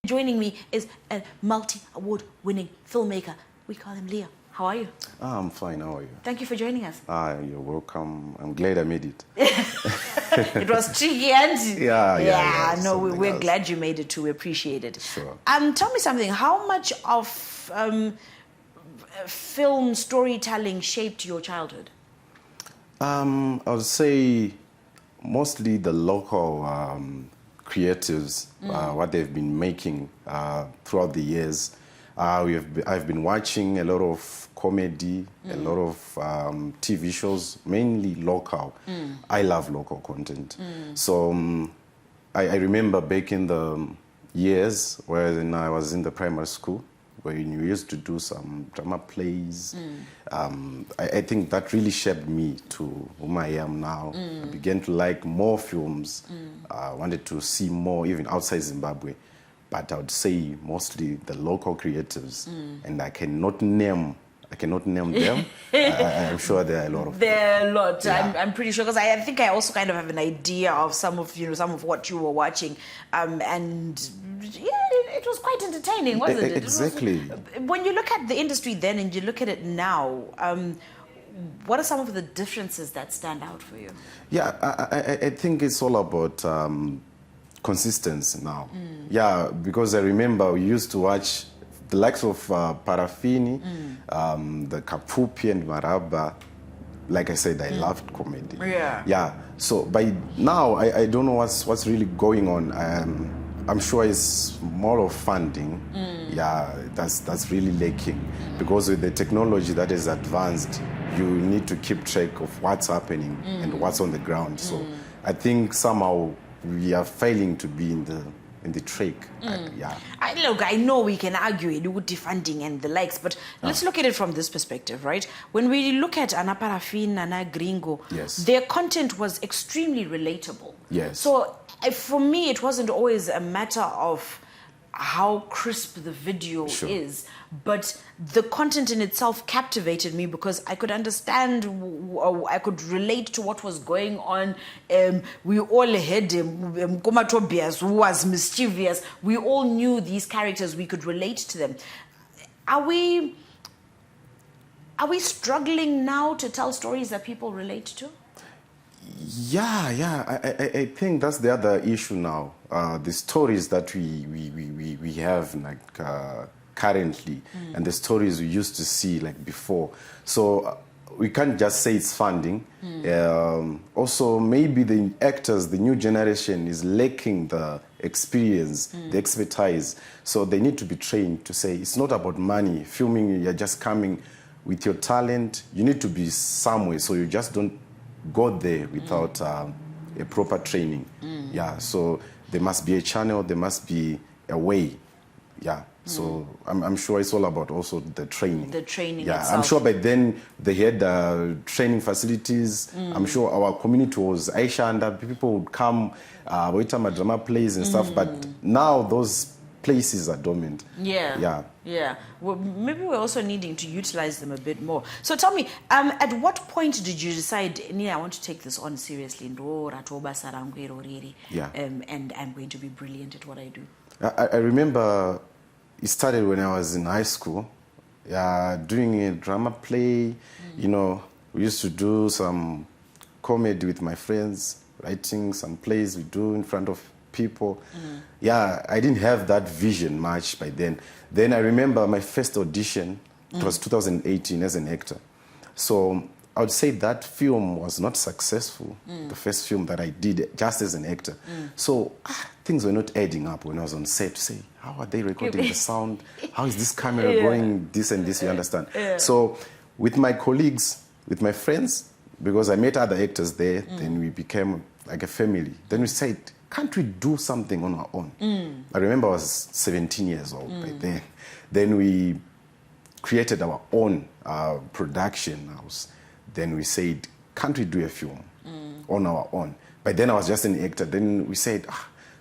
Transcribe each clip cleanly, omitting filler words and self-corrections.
Joining me is a multi-award winning filmmaker. We call him Leo. How are you? I'm fine. How are you? Thank you for joining us. You're welcome. I'm glad I made it. It was tricky, and yeah. No, we're glad you made it too. We appreciate it. Sure. Tell me something. How much of film storytelling shaped your childhood? I would say mostly the local creatives, what they've been making throughout the years. I've been watching a lot of comedy, a lot of TV shows, mainly local. I love local content. So I remember back in the years when I was in the primary school, when we used to do some drama plays. I think that really shaped me to whom I am now. I began to like more films. I wanted to see more, even outside Zimbabwe. But I would say mostly the local creatives, and I cannot name them. I'm sure there are a lot of them. There are a lot. Yeah. I'm pretty sure, because I think I also kind of have an idea of some of what you were watching, and yeah, it was quite entertaining, wasn't it? Exactly. When you look at the industry then and you look at it now, what are some of the differences that stand out for you? Yeah, I think it's all about consistency now. Yeah, because I remember we used to watch the likes of Parafini, the Kapupi and Maraba. Like I said, I loved comedy. Yeah. So by now, I don't know what's really going on. I'm sure it's more of funding. Yeah, that's really lacking, because with the technology that is advanced, you need to keep track of what's happening and what's on the ground. So I think somehow we are failing to be in the track. Yeah. Look, I know we can argue it with funding and the likes, but let's look at it from this perspective, right? When we look at Ana Parafin, Ana Gringo, yes, their content was extremely relatable. Yes. So for me, it wasn't always a matter of how crisp the video is, but the content in itself captivated me, because I could understand, I could relate to what was going on. We all had Komatobias, who was mischievous. We all knew these characters. We could relate to them. Are we struggling now to tell stories that people relate to? Yeah. I think that's the other issue now. The stories that we have like currently, and the stories we used to see like before. So we can't just say it's funding. Also, maybe the actors, the new generation, is lacking the experience, the expertise. So they need to be trained to say it's not about money. Filming, you're just coming with your talent. You need to be somewhere, so you just don't go there without a proper training. Yeah, so there must be a channel, there must be a way. Yeah, so I'm sure it's all about also the training. The training itself. I'm sure by then they had training facilities. I'm sure our community was Aisha, and people would come, wait time at drama plays and stuff, but now those places are dormant. Yeah. Well, maybe we're also needing to utilize them a bit more. So tell me, at what point did you decide, I want to take this on seriously, and I'm going to be brilliant at what I do? I remember it started when I was in high school, doing a drama play. We used to do some comedy with my friends, writing some plays we do in front of people. I didn't have that vision much by then. Then I remember my first audition. It was 2018 as an actor. So I would say that film was not successful, the first film that I did just as an actor. So things were not adding up when I was on set to say, how are they recording the sound? How is this camera going? This and this, you understand? So with my colleagues, with my friends, because I met other actors there, then we became like a family. Then we said, can't we do something on our own? I remember I was 17 years old by then. Then we created our own production house. Then we said, can't we do a film on our own? By then I was just an actor. Then we said,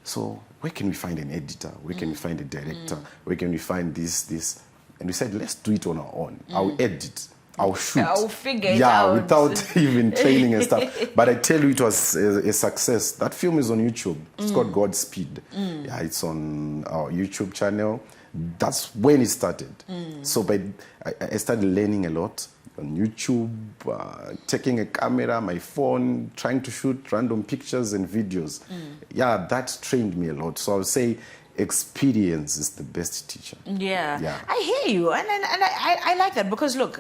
so where can we find an editor? Where can we find a director? Where can we find this? And we said, let's do it on our own. I'll edit. I'll shoot. I'll figure it out. Without even training and stuff. But I tell you, it was a success. That film is on YouTube. It's called Godspeed. Yeah, it's on our YouTube channel. That's when it started. So I started learning a lot on YouTube, taking a camera, my phone, trying to shoot random pictures and videos. Yeah, that trained me a lot. So I would say experience is the best teacher. Yeah. I hear you. And I like that because, look,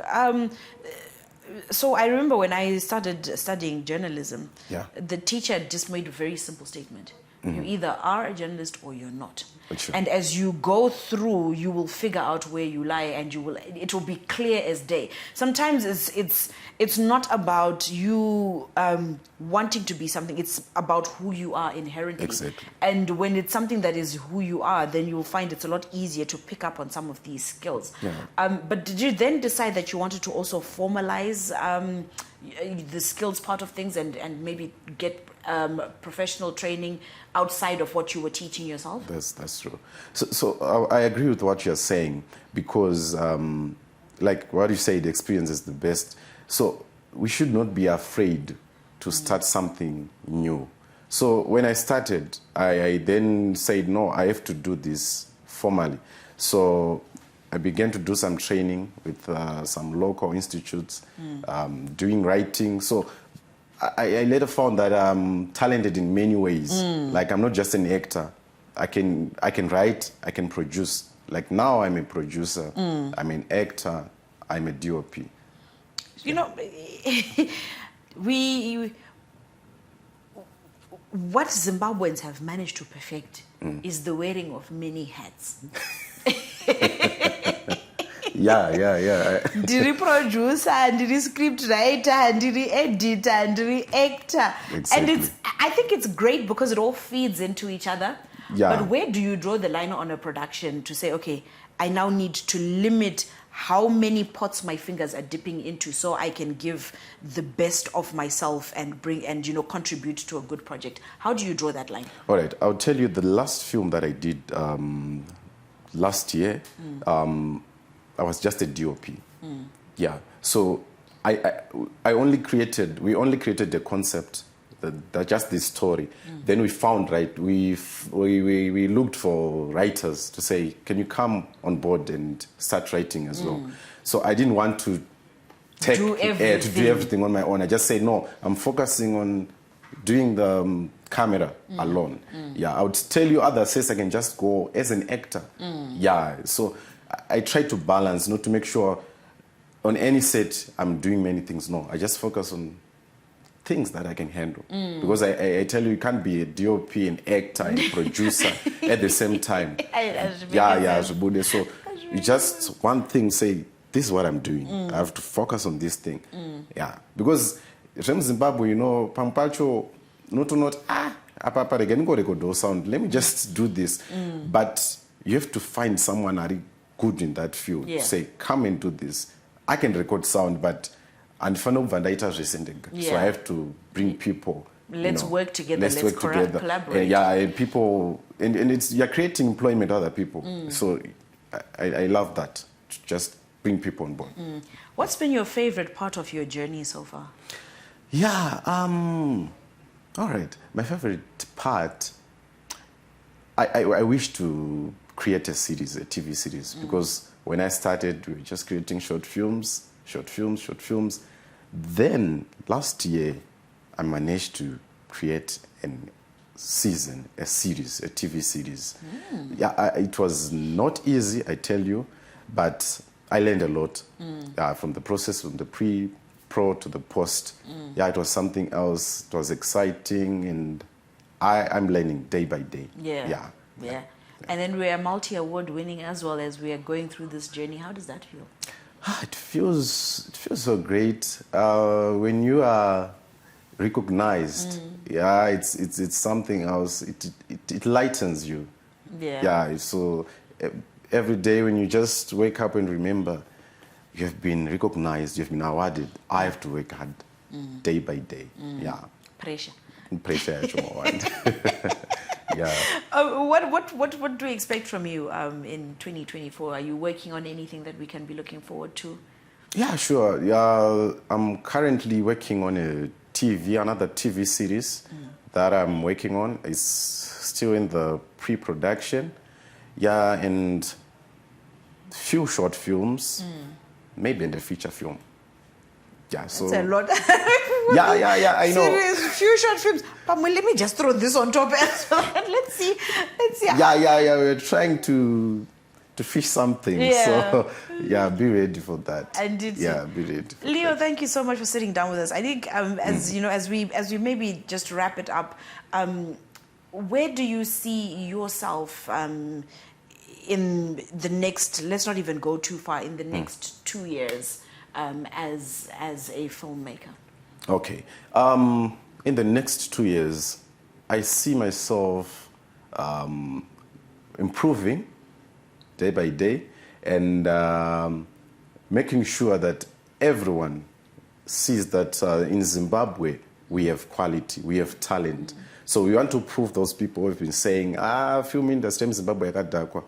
so I remember when I started studying journalism, the teacher just made a very simple statement. You either are a journalist or you're not. Sure. And as you go through, you will figure out where you lie, and it will be clear as day. Sometimes it's not about you wanting to be something. It's about who you are inherently. Exactly. And when it's something that is who you are, then you will find it's a lot easier to pick up on some of these skills. But did you then decide that you wanted to also formalize the skills part of things and maybe get professional training outside of what you were teaching yourself? That's true. So I agree with what you're saying because, like what you say, the experience is the best. So we should not be afraid to start something new. So when I started, I then said, no, I have to do this formally. So I began to do some training with some local institutes, doing writing. So I later found that I'm talented in many ways. Like I'm not just an actor. I can write, I can produce. Like now I'm a producer, I'm an actor, I'm a DOP. You know, what Zimbabweans have managed to perfect is the wearing of many hats. Yeah. Ndiri producer, ndiri script writer, ndiri editor, ndiri actor. Exactly. And I think it's great because it all feeds into each other. Yeah. But where do you draw the line on a production to say, okay, I now need to limit how many pots my fingers are dipping into so I can give the best of myself and contribute to a good project? How do you draw that line? All right, I'll tell you the last film that I did last year, I was just a DOP. Yeah, so we only created the concept, just this story. Then we found, we looked for writers to say, can you come on board and start writing as well? So I didn't want to do everything on my own. I just said, no, I'm focusing on doing the camera alone. Yeah, I would tell you other sets I can just go as an actor. Yeah, so I try to balance, not to make sure on any set I'm doing many things. No, I just focus on things that I can handle. Because I tell you can't be a DOP, an actor, and a producer at the same time. So you just one thing, say, this is what I'm doing. I have to focus on this thing. Yeah, because from Zimbabwe, pampacho, not sound. Let me just do this. But you have to find someone really good in that field. Say, come and do this. I can record sound, but so I have to bring people. Let's work together. Let's collaborate. And people, and you're creating employment to other people. So I love that. Just bring people on board. What's been your favorite part of your journey so far? Yeah. All right. My favorite part. I wish to create a series, a TV series, because when I started, we were just creating short films. Then last year, I managed to create a series, a TV series. Yeah, it was not easy, I tell you, but I learned a lot from the process, from the pre-pro to the post. Yeah, it was something else. It was exciting, and I'm learning day by day. Yeah. And then we are multi-award winning as well as we are going through this journey. How does that feel? It feels so great when you are recognized. Yeah, it's something else. It lightens you. Yeah. So every day when you just wake up and remember you have been recognized, you have been awarded, I have to work hard day by day. Yeah. Pressure at your mind. Yeah. What do we expect from you in 2024? Are you working on anything that we can be looking forward to? Yeah, sure. Yeah, I'm currently working on another TV series that I'm working on. It's still in the pre-production. Yeah, and few short films, maybe in the feature film. Yeah, so It's a lot. yeah, I know. Serious, few short films. But let me just throw this on top as well. Let's see. Yeah. We're trying to fish something. Yeah. So yeah, be ready for that. And be ready. For Leo, that. thank you so much for sitting down with us. I think as you know, as we maybe just wrap it up, where do you see yourself in the next? Let's not even go too far. In the next 2 years, as a filmmaker. Okay. In the next 2 years, I see myself improving day by day and making sure that everyone sees that in Zimbabwe we have quality, we have talent. So we want to prove those people who have been saying, film industry in Zimbabwe yakadakwa.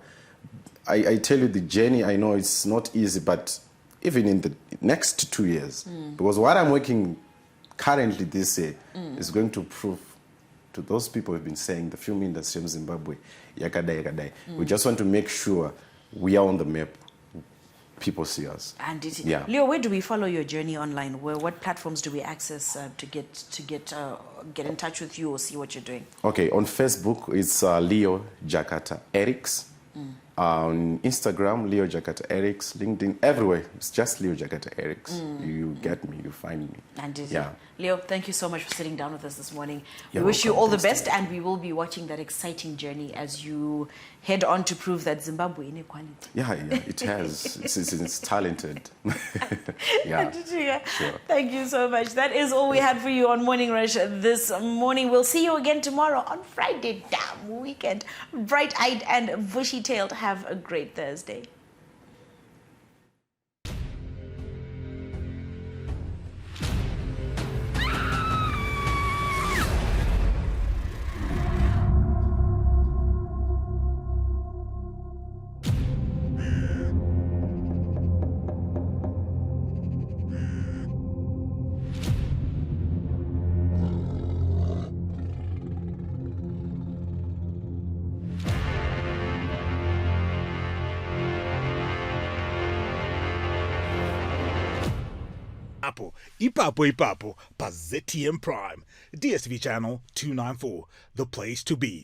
I tell you the journey, I know it's not easy, but even in the next 2 years, because what I'm working currently this year is going to prove to those people who have been saying the film industry in Zimbabwe, yakadai. We just want to make sure we are on the map. People see us. And yeah. Leo, where do we follow your journey online? What platforms do we access to get in touch with you or see what you're doing? Okay, on Facebook it's Leo Jakata Eriks. On Instagram, Leo Jakata Eriks. LinkedIn, everywhere. It's just Leo Jakata Eriks. You get me, you find me. And yeah. Leo, thank you so much for sitting down with us this morning. You're we wish you welcome. all the best, and we will be watching that exciting journey as you head on to prove that Zimbabwe inequality. Yeah, it has. It's talented. yeah. Sure. Thank you so much. That is all we had for you on Morning Rush this morning. We'll see you again tomorrow on Friday. Damn weekend. Bright-eyed and bushy-tailed. Have a great Thursday. Ipapo pa ZTN Prime, DSTV channel 294, the place to be.